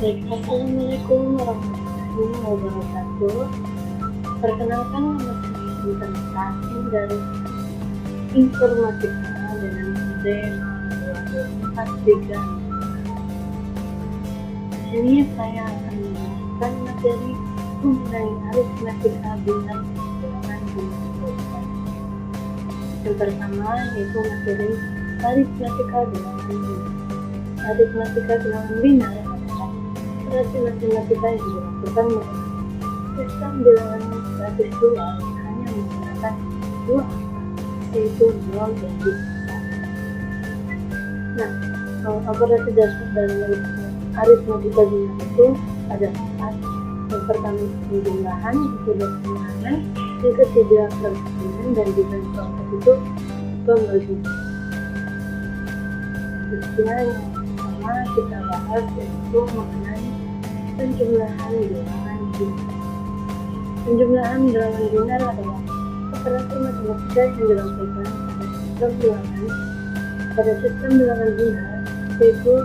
Baik, assalamualaikum warahmatullahi wabarakatuh. Perkenalkan, nama saya Intan Taslim dari Informatika dengan kode 0243. Di sini saya akan menjelaskan materi mengenai aritmatika bilangan bilangan bilangan. Yang pertama yaitu materi aritmatika bilangan bilangan. Aritmatika bilangan bilangan adalah operasi matematika yang dilakukan menggunakan sistem bilangan kuadrat dua yang hanya menggunakan dua angka, yaitu 0 dan 1. Nah, operasi dasar dalam aritmatika bilangan itu ada 4. Yang pertama penjumlahan, yang kedua pengulangan, yang ketiga perbandingan, dan juga yang keempat itu pembagian. Selanjutnya yang pertama kita bahas yaitu mengenai penjumlahan bilangan binar. Penjumlahan bilangan binar adalah operasi matematika yang dilakukan pada sistem bilangan binar, yaitu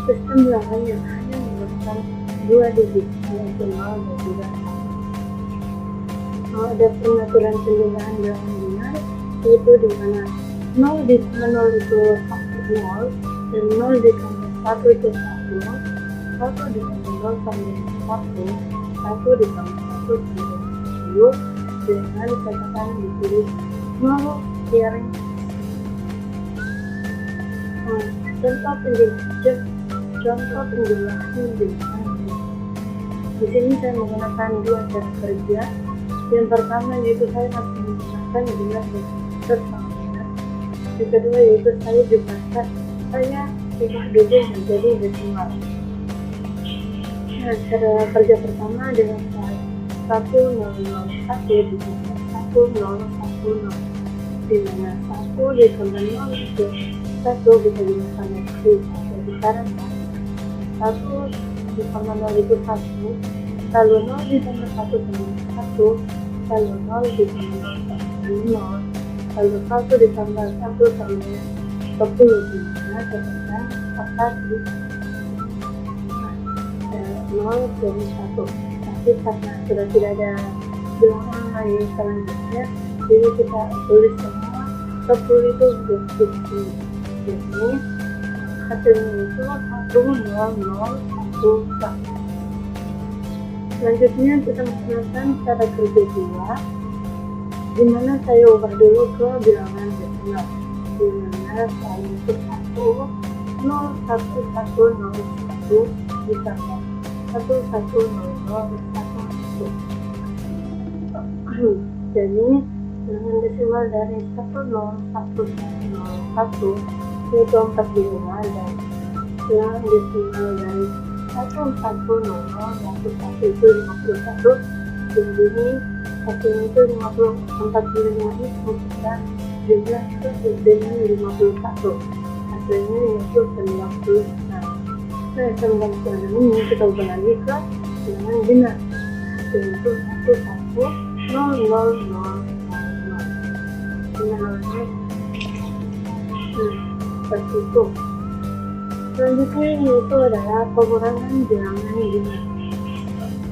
sistem bilangan yang hanya menggunakan dua digit, yaitu 0 dan juga 1. Ada pengaturan penjumlahan bilangan binar, yaitu di mana 0 ditambah 0 itu 0, dan 0 ditambah 1 itu 1, 1 ditambah 0 sama dengan 1, 1 ditambah 1 sama dengan 10, dengan catatan ditulis 0 tiring. Contoh penjumlahan bilangan. Di sini saya menggunakan dua cara kerja. Yang pertama yaitu saya akan menggunakan jumlah bersama. Yang kedua yaitu saya ubah dulu menjadi desimal. Nah, cara kerja pertama adalah 1001 ditambah 1010, di mana 1 ditambah 0 itu 1 bisa digunakan lagi. Jadi sekarang 1 ditambah 0 itu 1, lalu 0 ditambah 1 sama 1, lalu 0 ditambah 0 sama 0, lalu 1 ditambah 1 sama 10, di mana catatan tadi 0 dari 1. Tapi karena sudah tidak ada bilangan lain selanjutnya, jadi kita tulis semua 10 itu jadi hasilnya itu 10011. Selanjutnya kita menggunakan cara kerja 2, di mana saya ubah dulu ke bilangan desimal, di mana saya itu 10101 ditambah 11001. Jadi bilangan desimal dari 10101 yaitu 45, dan bilangan desimal dari 11001 itu 51. Jadi hasilnya itu 45 itu dan jumlah itu dengan 51, hasilnya yaitu 96. Nah, 96 ini kita ubah lagi ke bilangan binar, hasilnya itu 1100000. Seperti itu. Selanjutnya yaitu adalah pengurangan bilangan binar.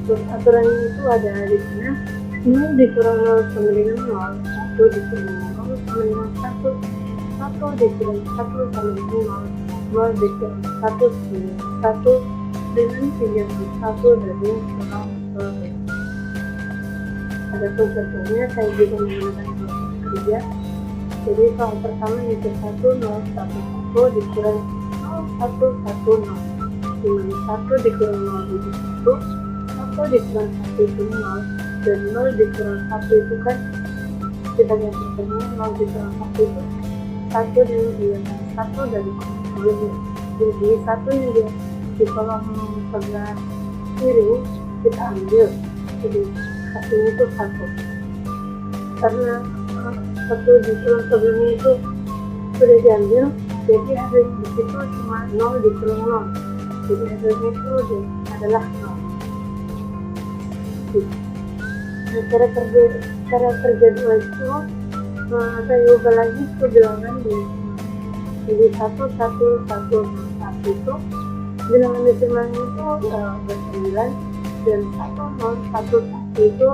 Terus aturannya itu ada di sana 0 dikurang 0 sama dengan 0, 1 dikurang 0 sama dengan 1, 1 dikurang 1 sama dengan 0, 0 dikurang 1 sama dengan 1, dengan 31 dari 0. Ada pun contohnya saya juga menggunakan kerja. Jadi soal pertama yaitu 1011 dikurang 0110, di mana 1 dikurang 0 itu 1, 1 dikurang 1 itu 0, dan 0 dikurang 1 itu kan kita lihat contohnya 0 dikurang 1 itu 1 dan 2, 1 dari kolom. Jadi 1 yang di kolom sebelah kiri kita ambil, jadi hasilnya itu 1. Karena 1 di kolom sebelumnya itu sudah diambil, jadi hasilnya di situ cuma 0 dikurang 0, jadi hasilnya itu adalah 0. Nah, cara kerja 2 itu saya ubah lagi ke bilangan di jadi 1101 itu bilangan desimalnya itu bersembilan, dan 1011 itu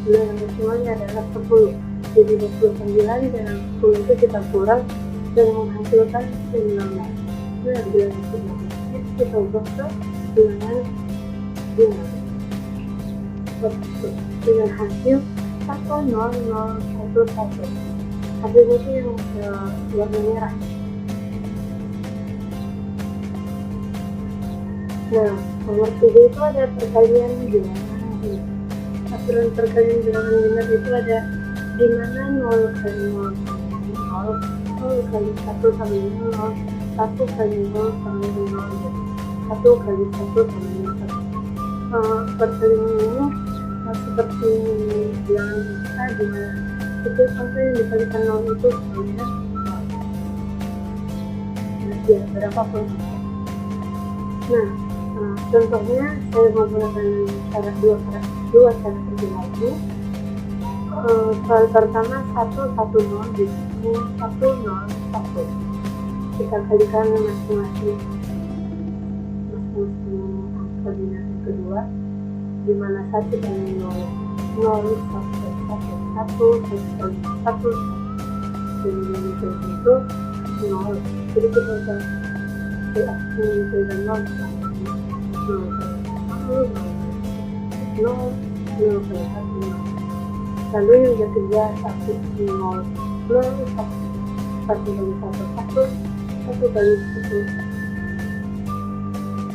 bilangan desimalnya adalah 10. Jadi 29 dengan 10 itu kita kurang dan menghasilkan 19. Nah, bilangan 19 kita ubah ke bilangan binار dengan hasil 10011. Hasilnya itu yang warna merah. Nah, nomor 3 itu ada perkalian bilangan binar. Aturan perkalian bilangan binar itu ada di mana 0 kali 0 sama 0, 0 kali 1 sama 0, 1 kali 0 sama 0, 1 kali 1 sama 1. Perkalian ini seperti bilangan biasa, di mana setiap angka yang dikalikan 0 itu sebenarnya 0. Ya, berapapun. Nah, contohnya saya menggunakan dua cara kerja lagi. Soal pertama 110 dikali 101. Kita kalikan masing-masing angka binar yang kedua, di mana 1 kali 0, 0, 1 kali 1, dan yang itu 0. Jadi kita bisa menunjukkan 0 kali 1, 0. Lalu yang ketiga 1, 0, 0, 1 kali 1, 1 kali 1.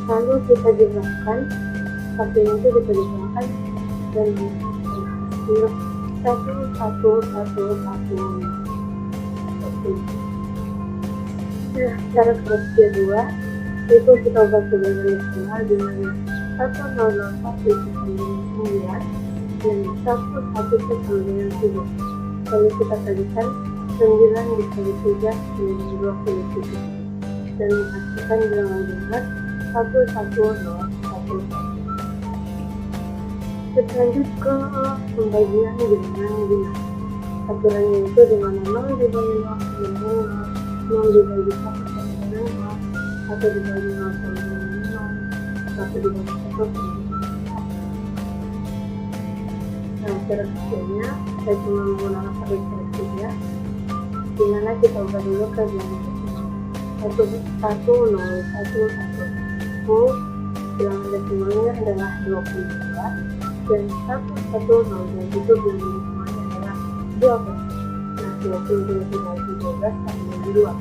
Lalu kita jumlahkan, satunya itu kita jumlahkan dan hasil 1. Nah, cara kerja kedua itu kita ubah ke bilangan desimal, di mana 1001 itu sama dengan 9 dan 11 itu sama dengan 3. Lalu kita kalikan 9 dikali 3 menjadi 27 dan menghasilkan bilangan binar 11011. Kita lanjut ke pembagian bilangan binar. Aturannya itu di mana 0 dibagi 0 sama dengan 0, 0 dibagi 1 sama dengan 0, 1 dibagi 0 sama dengan 0, 1 dibagi 1 sama dengan 1. Nah, cara kerjanya saya cuma menggunakan cara kerja, di mana kita ubah dulu ke bilangan desimal. 1011. Bilangan desimalnya adalah 22 dan 110 itu bilangan desimalnya adalah 12. Nah, 22 dibagi 12 sama dengan 2.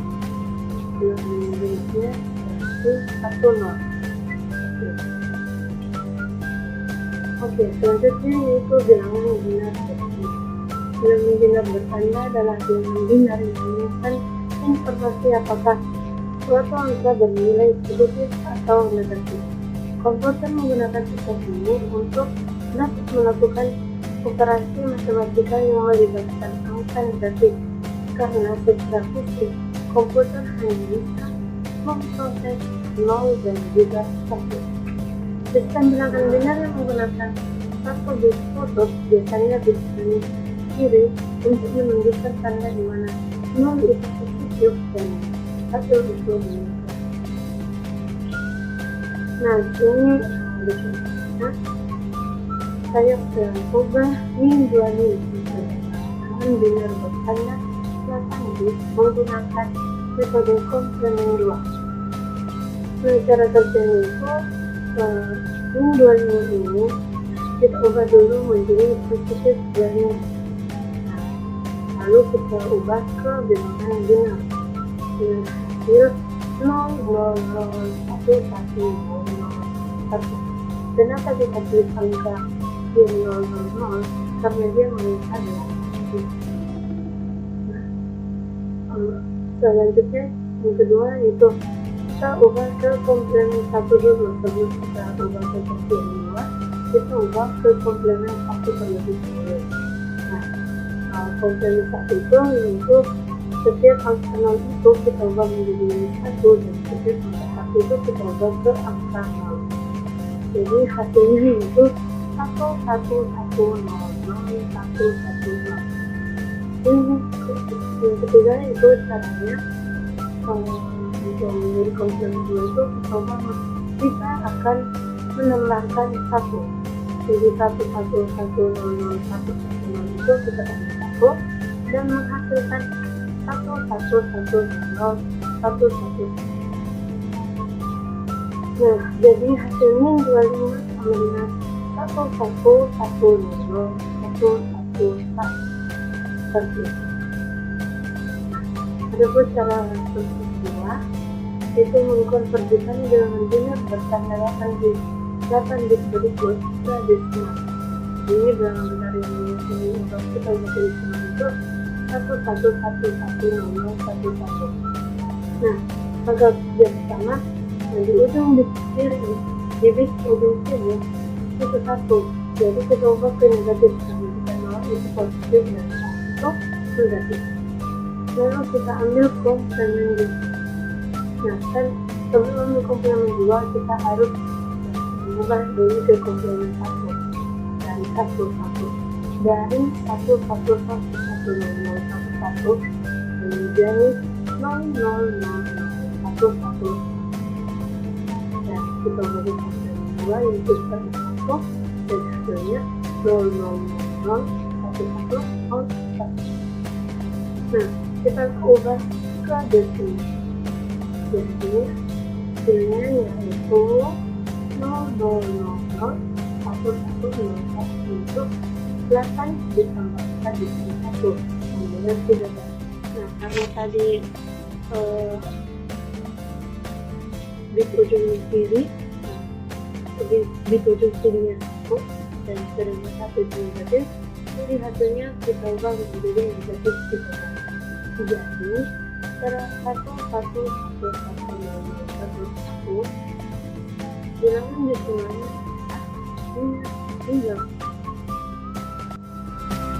Bilangan jenisnya itu 10. Oke, selanjutnya yaitu bilangan binar bertanda. Bilangan binar bertanda adalah bilangan binar yang menunjukkan informasi apakah suatu angka bernilai positif atau negatif. Komputer menggunakan sistem ini untuk dapat melakukan operasi matematika yang melibatkan angka negatif, karena secara fisik komputer hanya bisa memproses 0 dan juga 1. Sistem bilangan binar yang menggunakan 1 bit khusus biasanya bisa kiri untuk menunjukkan tanda di mana 0 itu positif dan 1 itu negatif. Nah, ini nah, saya sudah ubah min 2 min bilangan binar bertanda 8 bit menggunakan metode komplement 2. Nah, cara kerjanya itu min 2 ini kita ubah dulu menjadi positif 2. Nah, lalu kita ubah ke bilangan binar dengan hasil 0, 0, 0, 1, 1, 0, 1. Kenapa kita pilih angka 0, 0, 0? Karena dia melihat adalah 1. Nah, selanjutnya yang kedua itu kita ubah ke komplement 1 dulu. Sebelum kita ubah ke komplement 2, kita ubah ke komplement 1 terlebih dahulu. Nah, komplement 1 itu yaitu setiap angka 0 itu kita ubah menjadi 1 dan setiap angka 1 itu kita ubah ke angka 0. Jadi hasilnya itu 1, 1, 1, 0, 0, 1, 1, 0. Yang ketiga itu caranya untuk menjadi komplement 2 itu kita ubah kita akan menambahkan 1. Jadi 111001100 itu kita tambah 1 dan menghasilkan 111011. Nah, jadi hasilnya 25 sama dengan 111011. Adapun cara kedua itu mengkonversikan dengan bilangan bertanda 8 bit berikut ke desimal. Jadi bilangan benar yang dimiliki untuk kita baca desimal itu 11110011. Nah, maka yang pertama di ujung bit kiri, di bit ujung kiri itu 1. Jadi kita ubah ke negatif karena kita 0 itu positif dan 1 itu negatif. Lalu kita ambil komplemen 2. Nah, kan sebelum ambil komplemen 2 kita harus mengubah dulu ke komplemen 1 dari 1 kemudian 00011 dan kita bagi komplemen 2 yaitu seperti 1 dan hasilnya 0001111. Nah, kita ubah ke desimal. Jadi hasilnya yaitu 0001101 itu 8 ditambahkan dengan 1 kemudian 13. Nah, karena tadi bit ujung kiri bit ujung kirinya 1 dan sedangkan 1 itu negatif, jadi hasilnya kita ubah menjadi negatif 13. Jadi cara 111111 bilangan desimalnya tinggal.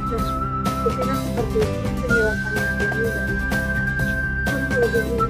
Nah, kira seperti itu penjelasan ini dari